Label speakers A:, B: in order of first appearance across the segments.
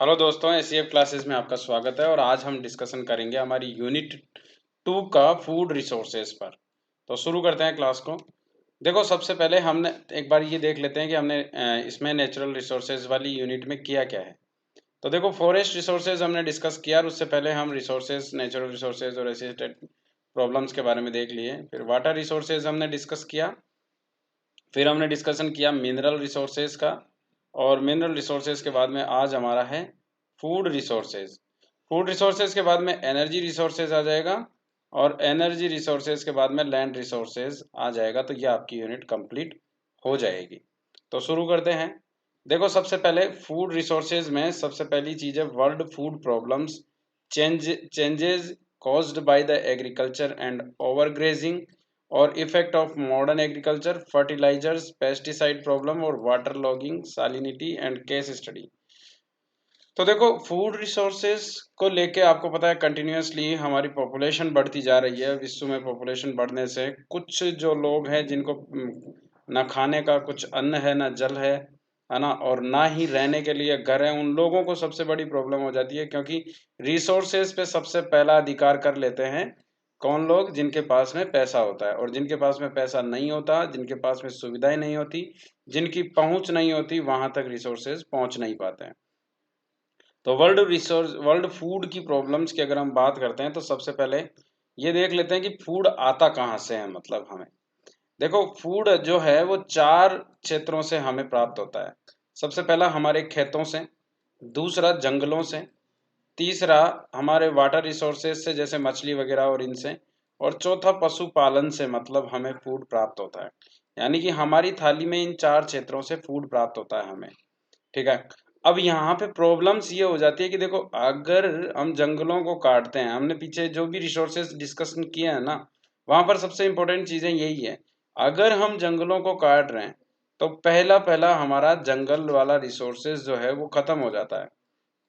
A: Hello दोस्तों, ACF classes में आपका स्वागत है और आज हम डिस्कशन करेंगे हमारी यूनिट 2 का फूड रिसोर्सेज पर। तो शुरू करते हैं क्लास को। देखो, सबसे पहले हमने एक बार ये देख लेते हैं कि हमने इसमें नेचुरल रिसोर्सेज वाली यूनिट में किया क्या है। तो देखो, फॉरेस्ट रिसोर्सेज हमने डिस्कस किया और उससे पहले हम रिसोर्सेज, नेचुरल रिसोर्सेज और एसोसिएटेड प्रॉब्लम्स के बारे में देख लिए। फिर वाटर रिसोर्सेज हमने डिस्कस किया। फिर हमने डिस्कशन किया मिनरल रिसोर्सेज का, और मिनरल रिसोर्सेज के बाद में आज हमारा है फूड रिसोर्सेज। फूड रिसोर्सेज के बाद में एनर्जी रिसोर्सेज आ जाएगा, और एनर्जी रिसोर्सेज के बाद में लैंड रिसोर्सेज आ जाएगा। तो ये आपकी यूनिट कंप्लीट हो जाएगी। तो शुरू करते हैं। देखो, सबसे पहले फूड रिसोर्सेज में सबसे पहली चीज़ है world food problems, changes caused by the agriculture and overgrazing, और effect of modern agriculture, fertilisers, pesticide problem और water logging, salinity and case study. तो देखो, फूड रिसोर्सेज को लेके आपको पता है कंटिन्यूसली हमारी पॉपुलेशन बढ़ती जा रही है। विश्व में पॉपुलेशन बढ़ने से कुछ जो लोग हैं जिनको ना खाने का कुछ अन्न है, ना जल है ना, और ना ही रहने के लिए घर है, उन लोगों को सबसे बड़ी प्रॉब्लम हो जाती है। क्योंकि रिसोर्सेज पे सबसे पहला अधिकार कर लेते हैं कौन लोग? जिनके पास में पैसा होता है। और जिनके पास में पैसा नहीं होता, जिनके पास में सुविधाएं नहीं होती, जिनकी पहुंच नहीं होती, वहां तक रिसोर्सेज पहुंच नहीं पाते हैं। तो वर्ल्ड फूड की प्रॉब्लम्स की अगर हम बात करते हैं तो सबसे पहले ये देख लेते हैं कि फूड आता कहाँ से है। मतलब हमें देखो, फूड जो है वो चार क्षेत्रों से हमें प्राप्त होता है। सबसे पहला हमारे खेतों से, दूसरा जंगलों से, तीसरा हमारे वाटर रिसोर्सेज से जैसे मछली वगैरह और इनसे, और चौथा पशुपालन से। मतलब हमें फूड प्राप्त होता है। यानी कि हमारी थाली में इन चार क्षेत्रों से फूड प्राप्त होता है हमें। ठीक है। अब यहाँ पे प्रॉब्लम्स ये हो जाती है कि देखो, अगर हम जंगलों को काटते हैं, हमने पीछे जो भी रिसोर्सेज डिस्कशन किए हैं ना, वहां पर सबसे इंपॉर्टेंट चीजें यही है। अगर हम जंगलों को काट रहे हैं तो पहला पहला हमारा जंगल वाला रिसोर्सेज जो है वो खत्म हो जाता है।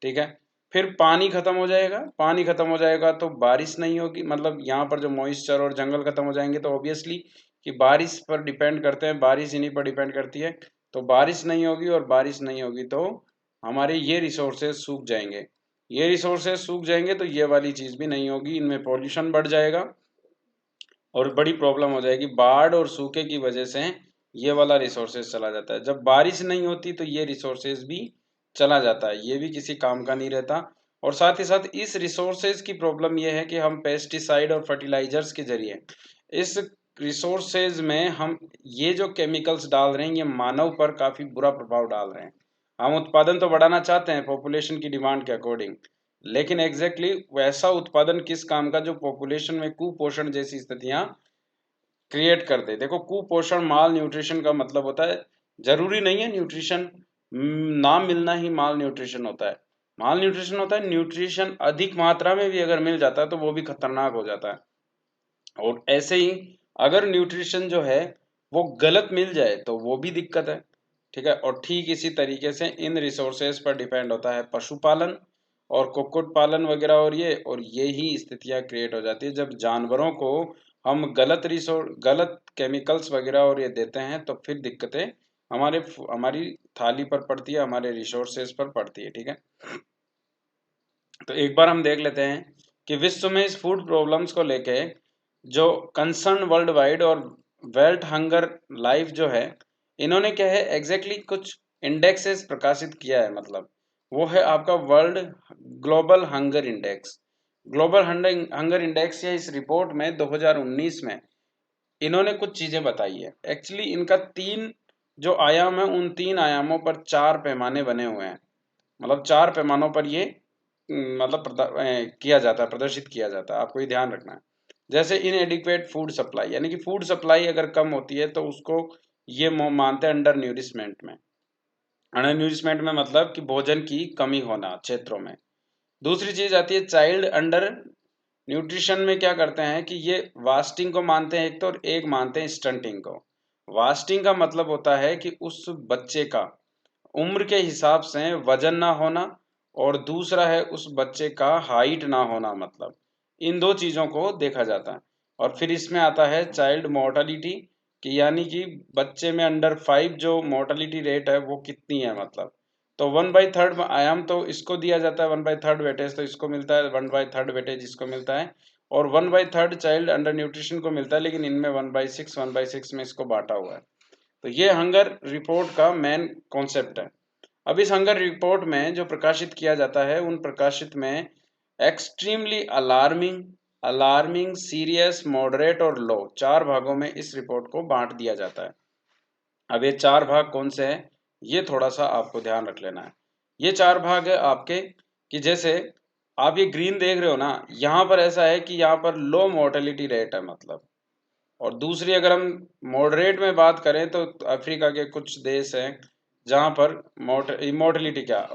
A: ठीक है। फिर पानी खत्म हो जाएगा, पानी खत्म हो जाएगा तो बारिश नहीं होगी। मतलब यहाँ पर जो मॉइस्चर और जंगल खत्म हो जाएंगे तो ऑब्वियसली कि बारिश पर डिपेंड करते हैं, बारिश इन्हीं पर डिपेंड करती है। तो बारिश नहीं होगी, और बारिश नहीं होगी तो हमारे ये रिसोर्सेज सूख जाएंगे। ये रिसोर्सेज सूख जाएंगे तो ये वाली चीज भी नहीं होगी, इनमें पॉल्यूशन बढ़ जाएगा और बड़ी प्रॉब्लम हो जाएगी। बाढ़ और सूखे की वजह से ये वाला रिसोर्सेज चला जाता है। जब बारिश नहीं होती तो ये रिसोर्सेज भी चला जाता है, ये भी किसी काम का नहीं रहता। और साथ ही साथ इस रिसोर्सेज की प्रॉब्लम ये है कि हम पेस्टिसाइड और फर्टिलाइजर्स के जरिए इस रिसोर्सेज में हम ये जो केमिकल्स डाल रहे हैं, ये मानव पर काफी बुरा प्रभाव डाल रहे हैं। हम उत्पादन तो बढ़ाना चाहते हैं पॉपुलेशन की डिमांड के अकॉर्डिंग, लेकिन एग्जैक्टली वैसा उत्पादन किस काम का जो पॉपुलेशन में कुपोषण जैसी स्थितियां क्रिएट कर दे। देखो, कुपोषण, माल न्यूट्रिशन का मतलब होता है, जरूरी नहीं है न्यूट्रिशन ना मिलना ही माल न्यूट्रिशन होता है। माल न्यूट्रिशन होता है न्यूट्रिशन अधिक मात्रा में भी अगर मिल जाता है तो वो भी खतरनाक हो जाता है। और ऐसे ही अगर न्यूट्रिशन जो है वो गलत मिल जाए तो वो भी दिक्कत है। ठीक है। और ठीक इसी तरीके से इन रिसोर्सेज पर डिपेंड होता है पशुपालन और कुक्कुट पालन वगैरह, और यही स्थितियां क्रिएट हो जाती है जब जानवरों को हम गलत केमिकल्स वगैरह और ये देते हैं, तो फिर दिक्कतें हमारी थाली पर पड़ती है, हमारे रिसोर्सेज पर पड़ती है। ठीक है। तो एक बार हम देख लेते हैं कि विश्व में इस फूड प्रॉब्लम्स को लेके जो कंसर्न वर्ल्ड वाइड और वेल्थ हंगर लाइफ जो है, इन्होंने क्या है एग्जैक्टली कुछ इंडेक्सेस प्रकाशित किया है। मतलब वो है आपका world global hunger index. Global hunger index या इस रिपोर्ट में 2019 में इन्होंने कुछ चीजें बताई है। एक्चुअली इनका तीन जो आयाम है, उन तीन आयामों पर चार पैमाने बने हुए हैं। मतलब चार पैमानों पर ये मतलब किया जाता है, प्रदर्शित किया जाता है। आपको ये ध्यान रखना है। जैसे इनएडिक्वेट फूड सप्लाई, यानी कि फूड सप्लाई अगर कम होती है तो उसको ये मानते हैं अंडर न्यूरिशमेंट में। अंडर न्यूरिशमेंट में मतलब कि भोजन की कमी होना क्षेत्रों में। दूसरी चीज आती है चाइल्ड अंडर न्यूट्रिशन में। क्या करते हैं कि ये वास्टिंग को मानते हैं एक तो, और एक मानते हैं स्टंटिंग को। वास्टिंग का मतलब होता है कि उस बच्चे का उम्र के हिसाब से वजन ना होना, और दूसरा है उस बच्चे का हाइट ना होना। मतलब इन दो चीजों को देखा जाता है। और फिर इसमें आता है चाइल्ड मोर्टालिटी, कि यानी कि बच्चे में अंडर 5 जो मोर्टालिटी रेट है वो कितनी है। मतलब तो 1/3 आयाम तो इसको दिया जाता है, 1/3 वेटेज तो इसको मिलता है, 1/3 वेटेज इसको मिलता है, और 1/3 चाइल्ड अंडर न्यूट्रिशन को मिलता है, लेकिन इनमें 1/6 में इसको बांटा हुआ है। तो ये हंगर रिपोर्ट का मेन कॉन्सेप्ट है। अब इस हंगर रिपोर्ट में जो प्रकाशित किया जाता है, उन प्रकाशित में extremely alarming, alarming, serious, moderate और लो, 4 भागों में इस रिपोर्ट को बांट दिया जाता है। अब ये 4 भाग कौन से हैं, ये थोड़ा सा आपको ध्यान रख लेना है। ये 4 भाग है आपके, कि जैसे आप ये ग्रीन देख रहे हो ना, यहाँ पर ऐसा है कि यहाँ पर लो मोर्टेलिटी रेट है मतलब, और दूसरी अगर हम मॉडरेट में बात करें तो अफ्रीका के कुछ देश हैं जहाँ पर मोर्टेलिटी क्या,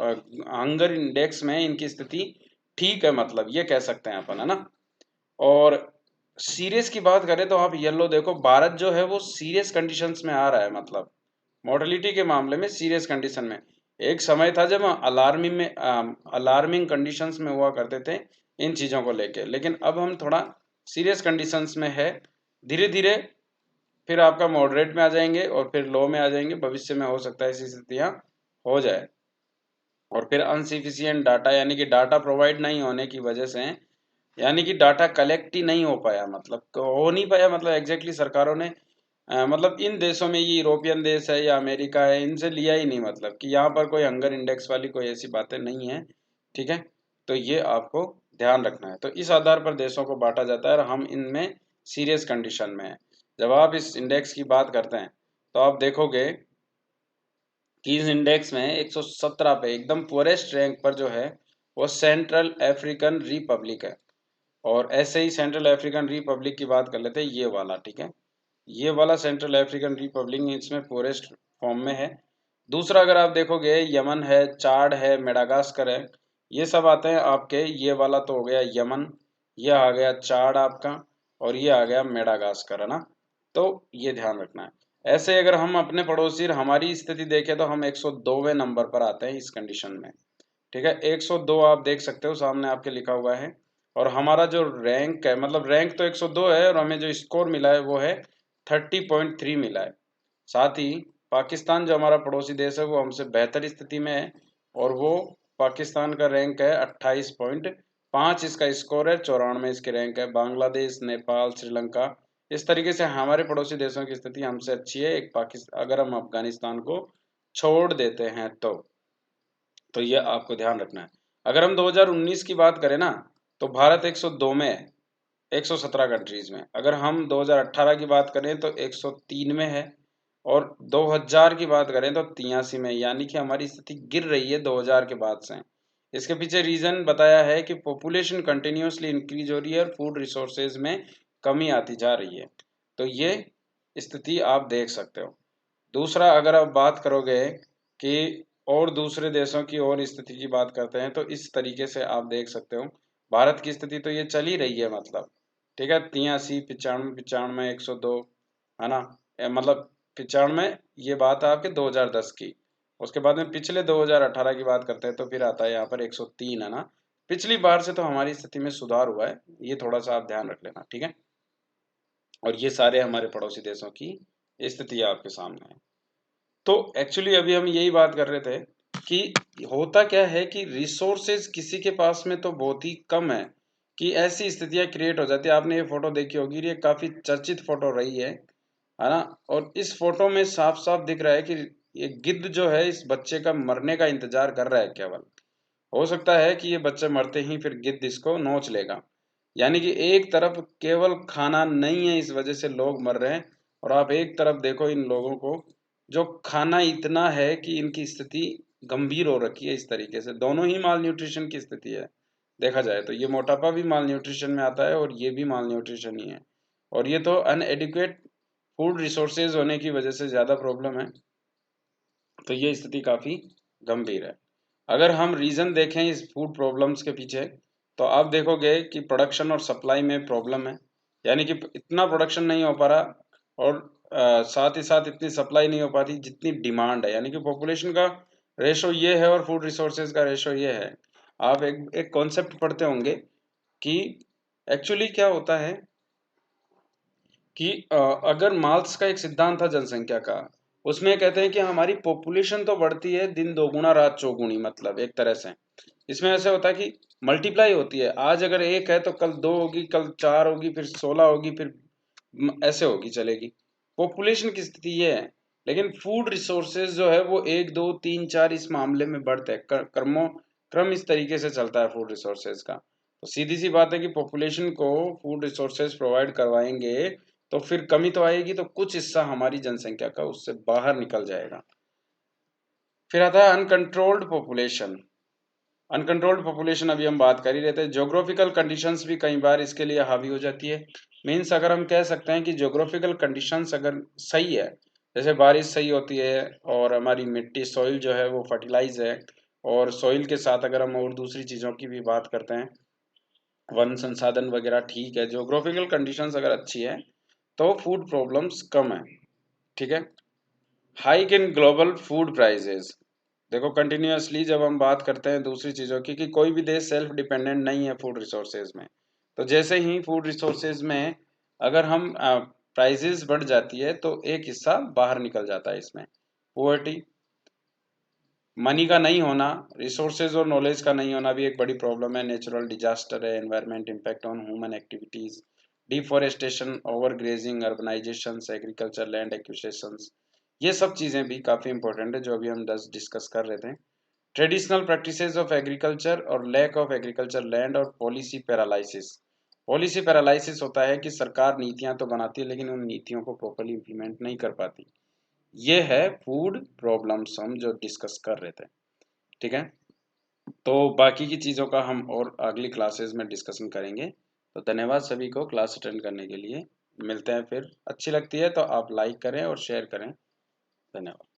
A: हंगर इंडेक्स में इनकी स्थिति ठीक है, मतलब ये कह सकते हैं अपन, है ना। और सीरियस की बात करें तो आप येलो देखो, भारत जो है वो सीरियस कंडीशंस में आ रहा है, मतलब मोर्टेलिटी के मामले में सीरियस कंडीशन में। एक समय था जब अलार्मिंग कंडीशंस में हुआ करते थे इन चीज़ों को लेके, लेकिन अब हम थोड़ा सीरियस कंडीशंस में है। धीरे धीरे फिर आपका मॉडरेट में आ जाएंगे और फिर लो में आ जाएंगे, भविष्य में हो सकता है ऐसी स्थितियाँ हो जाए। और फिर अनसफिशिएंट डाटा, यानी कि डाटा प्रोवाइड नहीं होने की वजह से, यानी कि डाटा कलेक्ट ही नहीं हो पाया, मतलब हो नहीं पाया, मतलब एग्जैक्टली सरकारों ने मतलब इन देशों में, ये यूरोपियन देश है या अमेरिका है, इनसे लिया ही नहीं, मतलब कि यहाँ पर कोई हंगर इंडेक्स वाली कोई ऐसी बातें नहीं है, ठीक है। तो ये आपको ध्यान रखना है। तो इस आधार पर देशों को बांटा जाता है और हम इनमें सीरियस कंडीशन में हैं। जब आप इस इंडेक्स की बात करते हैं तो आप देखोगे कि इस इंडेक्स में 117 पे एकदम पुअरेस्ट रैंक पर जो है वो सेंट्रल अफ्रीकन रिपब्लिक है। और ऐसे ही सेंट्रल अफ्रीकन रिपब्लिक की बात कर लेते हैं, ये वाला, ठीक है, ये वाला सेंट्रल अफ्रीकन रिपब्लिक इसमें पुअरेस्ट फॉर्म में है। दूसरा अगर आप देखोगे, यमन है, चाड है, मेडागास्कर है, ये सब आते हैं आपके, ये वाला तो हो गया यमन, ये आ गया चाड आपका, और ये आ गया मेडागास्कर, है ना। तो ये ध्यान रखना है। ऐसे अगर हम अपने पड़ोसी हमारी स्थिति देखें तो हम 102वें नंबर पर आते हैं इस कंडीशन में, ठीक है। 102 आप देख सकते हो सामने आपके लिखा हुआ है। और हमारा जो रैंक है, मतलब रैंक तो 102 है, और हमें जो स्कोर मिला है वो है 30.3 मिला है। साथ ही पाकिस्तान जो हमारा पड़ोसी देश है वो हमसे बेहतर स्थिति में है, और वो पाकिस्तान का रैंक है 28.5, इसका स्कोर है 94 इसके रैंक है। बांग्लादेश, नेपाल, श्रीलंका, इस तरीके से हमारे पड़ोसी देशों की स्थिति हमसे अच्छी है, एक पाकिस्तान अगर हम अफगानिस्तान को छोड़ देते हैं तो ये आपको ध्यान रखना है। अगर हम 2019 की बात करें ना, तो भारत 102 में है 117 कंट्रीज में। अगर हम 2018 की बात करें तो 103 में है, और 2000 की बात करें तो 83 में, यानी कि हमारी स्थिति गिर रही है 2000 के बाद से। इसके पीछे रीजन बताया है कि पॉपुलेशन कंटिन्यूसली इंक्रीज हो रही है और फूड रिसोर्सेज में कमी आती जा रही है। तो ये स्थिति आप देख सकते हो। दूसरा अगर आप बात करोगे कि और दूसरे देशों की और स्थिति की बात करते हैं, तो इस तरीके से आप देख सकते हो भारत की स्थिति तो ये चल ही रही है, मतलब ठीक है, 83, 95, 95, 102, है ना। मतलब 95, ये बात है आपके 2010 की। उसके बाद में पिछले 2018 की बात करते हैं तो फिर आता है यहाँ पर 103, है ना। पिछली बार से तो हमारी स्थिति में सुधार हुआ है, ये थोड़ा सा आप ध्यान रख लेना, ठीक है। और ये सारे हमारे पड़ोसी देशों की स्थिति आपके सामने है। तो एक्चुअली अभी हम यही बात कर रहे थे कि होता क्या है कि रिसोर्सेज किसी के पास में तो बहुत ही कम है, कि ऐसी स्थितियां क्रिएट हो जाती है। आपने ये फोटो देखी होगी, ये काफी चर्चित फोटो रही है ना। और इस फोटो में साफ साफ दिख रहा है कि ये गिद्ध जो है इस बच्चे का मरने का इंतजार कर रहा है केवल। हो सकता है कि ये बच्चे मरते ही फिर गिद्ध इसको नोच लेगा। यानी कि एक तरफ केवल खाना नहीं है, इस वजह से लोग मर रहे हैं, और आप एक तरफ देखो इन लोगों को जो खाना इतना है कि इनकी स्थिति गंभीर हो रखी है। इस तरीके से दोनों ही माल न्यूट्रिशन की स्थिति है, देखा जाए तो ये मोटापा भी माल न्यूट्रिशन में आता है और ये भी माल न्यूट्रिशन ही है। और ये तो अनएडिक्वेट फूड रिसोर्सेज होने की वजह से ज़्यादा प्रॉब्लम है। तो ये स्थिति काफ़ी गंभीर है। अगर हम रीज़न देखें इस फूड प्रॉब्लम्स के पीछे, तो आप देखोगे कि प्रोडक्शन और सप्लाई में प्रॉब्लम है, यानी कि इतना प्रोडक्शन नहीं हो पा रहा, और साथ ही साथ इतनी सप्लाई नहीं हो पाती जितनी डिमांड है। यानी कि पॉपुलेशन का रेशो ये है और फूड रिसोर्सेज का रेशो ये है। आप एक कॉन्सेप्ट पढ़ते होंगे कि एक्चुअली क्या होता है कि अगर मार्क्स का एक सिद्धांत था जनसंख्या का, उसमें कहते हैं कि हमारी पॉपुलेशन तो बढ़ती है, दिन दोगुना रात चौगुनी, मतलब एक तरह से इसमें ऐसे होता है कि मल्टीप्लाई होती है। आज अगर एक है तो कल दो होगी, कल चार होगी, फिर 16 होगी, फिर ऐसे होगी चलेगी। पॉपुलेशन की स्थिति ये है। लेकिन फूड रिसोर्सेज जो है वो एक दो तीन चार इस मामले में बढ़ते हैं, क्रम इस तरीके से चलता है फूड रिसोर्सेज का। तो सीधी सी बात है कि पॉपुलेशन को फूड रिसोर्सेज प्रोवाइड करवाएंगे तो फिर कमी तो आएगी, तो कुछ हिस्सा हमारी जनसंख्या का उससे बाहर निकल जाएगा। फिर आता है अनकंट्रोल्ड पॉपुलेशन। अनकंट्रोल्ड पॉपुलेशन अभी हम बात कर ही रहते हैं। ज्योग्राफिकल कंडीशंस भी कई बार इसके लिए हावी हो जाती है। मीन्स अगर हम कह सकते हैं कि ज्योग्राफिकल कंडीशंस अगर सही है, जैसे बारिश सही होती है और हमारी मिट्टी सॉइल जो है वो फर्टिलाइज है, और सॉइल के साथ अगर हम और दूसरी चीज़ों की भी बात करते हैं, वन संसाधन वगैरह ठीक है, ज्योग्राफिकल कंडीशंस अगर अच्छी है तो फूड प्रॉब्लम्स कम है। ठीक है। Hike in global food prices. देखो कंटिन्यूअसली जब हम बात करते हैं दूसरी चीज़ों की कि कोई भी देश सेल्फ डिपेंडेंट नहीं है फूड रिसोर्सेज में, तो जैसे ही फूड रिसोर्सेज में अगर हम प्राइजेस बढ़ जाती है तो एक हिस्सा बाहर निकल जाता है इसमें। पोवर्टी, मनी का नहीं होना, रिसोर्सेज और नॉलेज का नहीं होना भी एक बड़ी प्रॉब्लम है। नेचुरल डिजास्टर है, environment impact on human activities, deforestation, over grazing, urbanisation, agriculture land acquisition, ये सब चीज़ें भी काफ़ी इंपॉर्टेंट है जो अभी हम डिस्कस कर रहे थे। ट्रेडिशनल प्रैक्टिसेस ऑफ एग्रीकल्चर और लैक ऑफ एग्रीकल्चर लैंड और पॉलिसी पैरालिसिस। पॉलिसी पैरालिसिस होता है कि सरकार नीतियां तो बनाती है लेकिन उन नीतियों को प्रॉपर्ली इम्प्लीमेंट नहीं कर पाती। ये है फूड प्रॉब्लम्स हम जो डिस्कस कर रहे थे। ठीक है। तो बाकी की चीज़ों का हम और अगली क्लासेस में डिस्कशन करेंगे। तो धन्यवाद सभी को क्लास अटेंड करने के लिए। मिलते हैं फिर। अच्छी लगती है तो आप लाइक करें और शेयर करें। धन्यवाद।